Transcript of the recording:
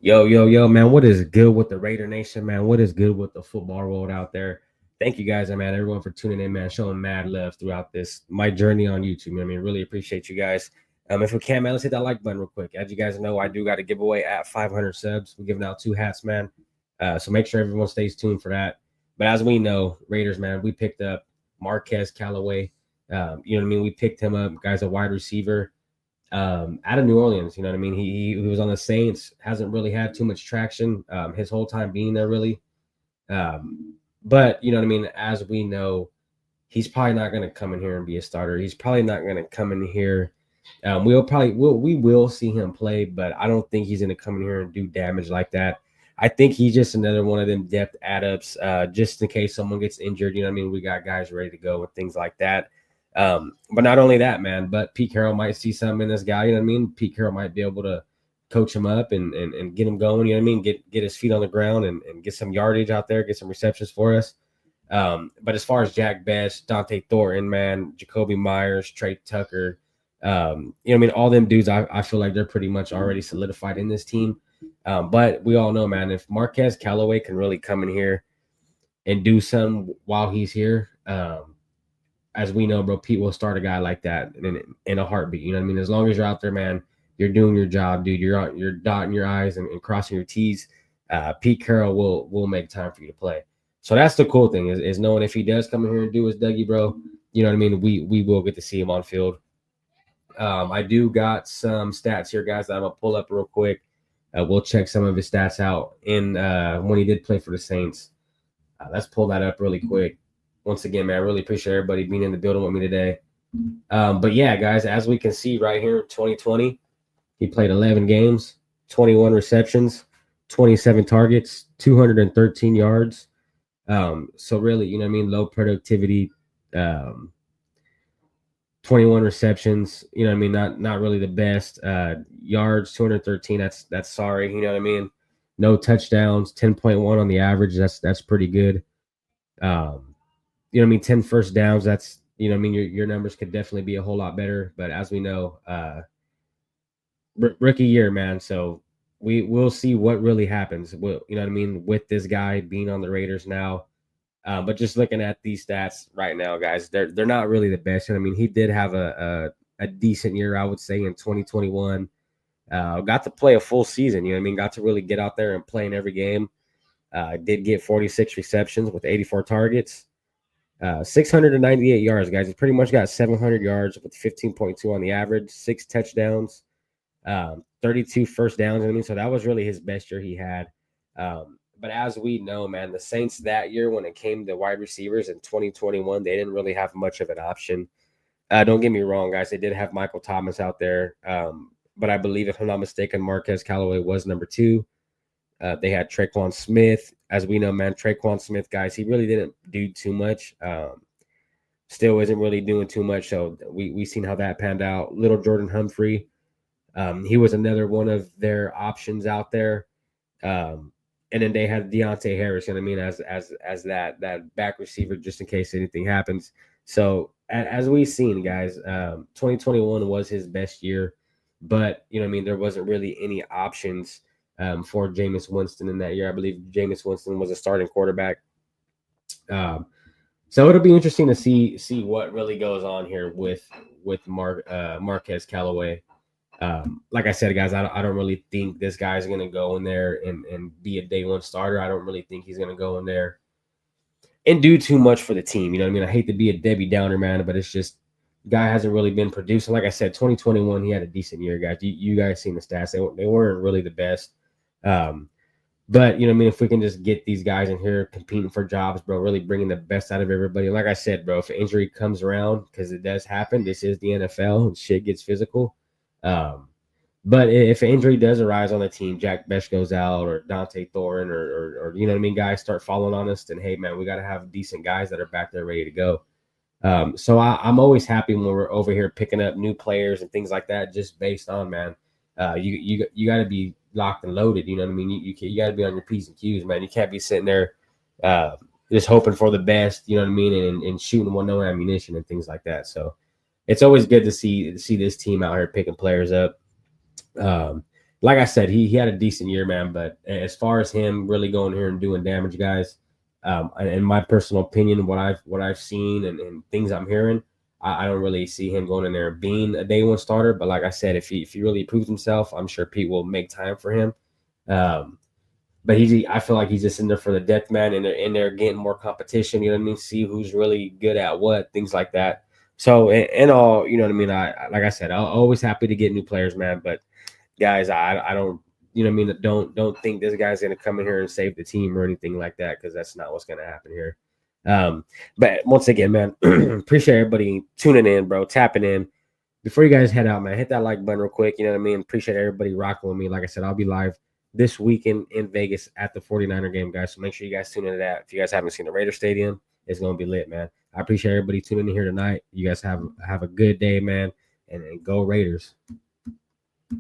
Yo, yo, yo, man, what is good with the Raider Nation, man? What is good with the football world out there? Thank you guys, man, everyone for tuning in, man, showing mad love throughout this, my journey on YouTube, man. I mean, really appreciate you guys. If we can, man, let's hit that like button real quick. As you guys know, I do got a giveaway at 500 subs. We're giving out two hats, man. So make sure everyone stays tuned for that. But as we know, Raiders, man, we picked up Marquez Callaway. You know what I mean? We picked him up, guy's a wide receiver out of New Orleans. You know what I mean? He was on the Saints, hasn't really had too much traction his whole time being there, really. But you know what I mean? As we know, he's probably not going to come in here and be a starter. He's probably not going to come in here. We will see him play, but I don't think he's going to come in here and do damage like that. I think he's just another one of them depth add-ups, just in case someone gets injured. You know what I mean? We got guys ready to go and things like that. But not only that, man, but Pete Carroll might see something in this guy. You know what I mean? Pete Carroll might be able to coach him up and get him going. You know what I mean? Get his feet on the ground and get some yardage out there, get some receptions for us. But as far as Jack Best, Dante Thornton, man, Jacoby Myers, Trey Tucker, you know what I mean? All them dudes, I feel like they're pretty much already solidified in this team. But we all know, man, if Marquez Callaway can really come in here and do something while he's here, as we know, bro, Pete will start a guy like that in a heartbeat. You know what I mean? As long as you're out there, man, you're doing your job, dude. You're dotting your I's and crossing your T's. Pete Carroll will make time for you to play. So that's the cool thing is knowing if he does come in here and do his Dougie, bro. You know what I mean? We will get to see him on field. I do got some stats here, guys, that I'm gonna pull up real quick. We'll check some of his stats out in when he did play for the Saints. Let's pull that up really quick. Once again, man, I really appreciate everybody being in the building with me today. But yeah, guys, as we can see right here, 2020, he played 11 games, 21 receptions, 27 targets, 213 yards. So really, you know what I mean? Low productivity, 21 receptions, you know what I mean? Not really the best. Yards, 213. That's sorry, you know what I mean? No touchdowns, 10.1 on the average. That's pretty good. You know what I mean? 10 first downs. That's, you know what I mean? Your numbers could definitely be a whole lot better. But as we know, rookie year, man. So we'll see what really happens. You know what I mean? With this guy being on the Raiders now. But just looking at these stats right now, guys, they're not really the best. You know what I mean? He did have a decent year, I would say, in 2021. Got to play a full season. You know what I mean? Got to really get out there and play in every game. Did get 46 receptions with 84 targets. 698 yards, guys. He pretty much got 700 yards with 15.2 on the average, 6 touchdowns, 32 first downs. I mean, so that was really his best year he had. But as we know, man, the Saints that year, when it came to wide receivers in 2021, they didn't really have much of an option. Don't get me wrong, guys. They did have Michael Thomas out there. But I believe, if I'm not mistaken, Marquez Callaway was number 2. They had Traquan Smith. As we know, man, Traquan Smith, guys, he really didn't do too much. Still isn't really doing too much. So we seen how that panned out. Little Jordan Humphrey, he was another one of their options out there. And then they had Deontay Harris, you know what I mean, as that back receiver, just in case anything happens. So as we've seen, guys, 2021 was his best year, but you know what I mean, there wasn't really any options for Jameis Winston in that year. I believe Jameis Winston was a starting quarterback. So it'll be interesting to see what really goes on here with Marquez Callaway. Like I said, guys, I don't really think this guy's going to go in there and be a day one starter. I don't really think he's going to go in there and do too much for the team. You know what I mean? I hate to be a Debbie Downer, man, but it's just guy hasn't really been producing. Like I said, 2021, he had a decent year, guys. You guys seen the stats. They weren't really the best. But, you know what I mean, if we can just get these guys in here competing for jobs, bro, really bringing the best out of everybody. Like I said, bro, if an injury comes around, because it does happen, this is the NFL and shit gets physical. But if an injury does arise on the team, Jack Best goes out or Dante Thornton or you know what I mean, guys start falling on us, then, hey, man, we got to have decent guys that are back there ready to go. So I'm always happy when we're over here picking up new players and things like that, just based on, man, you got to be locked and loaded. You know what I mean? You got to be on your P's and Q's, man. You can't be sitting there just hoping for the best, you know what I mean, and shooting with no ammunition and things like that. So it's always good to see this team out here picking players up. like I said, he had a decent year, man. But as far as him really going here and doing damage, guys, in my personal opinion, what I've seen and things I'm hearing, I don't really see him going in there being a day one starter. But like I said, if he really proves himself, I'm sure Pete will make time for him. Um, but I feel like he's just in there for the death man, and they're in there getting more competition. You know what I mean? See who's really good at what, things like that. So in all, you know what I mean. Like I said, I'm always happy to get new players, man. But guys, I don't, you know what I mean. Don't think this guy's gonna come in here and save the team or anything like that, because that's not what's gonna happen here. Um, but once again, man, appreciate everybody tuning in, bro, tapping in. Before you guys head out, man, hit that like button real quick. You know what I mean? Appreciate everybody rocking with me. Like I said, I'll be live this weekend in Vegas at the 49er game, guys. So make sure you guys tune into that. If you guys haven't seen the Raider Stadium, it's going to be lit, man. I appreciate everybody tuning in here tonight. You guys have a good day, man, and go Raiders.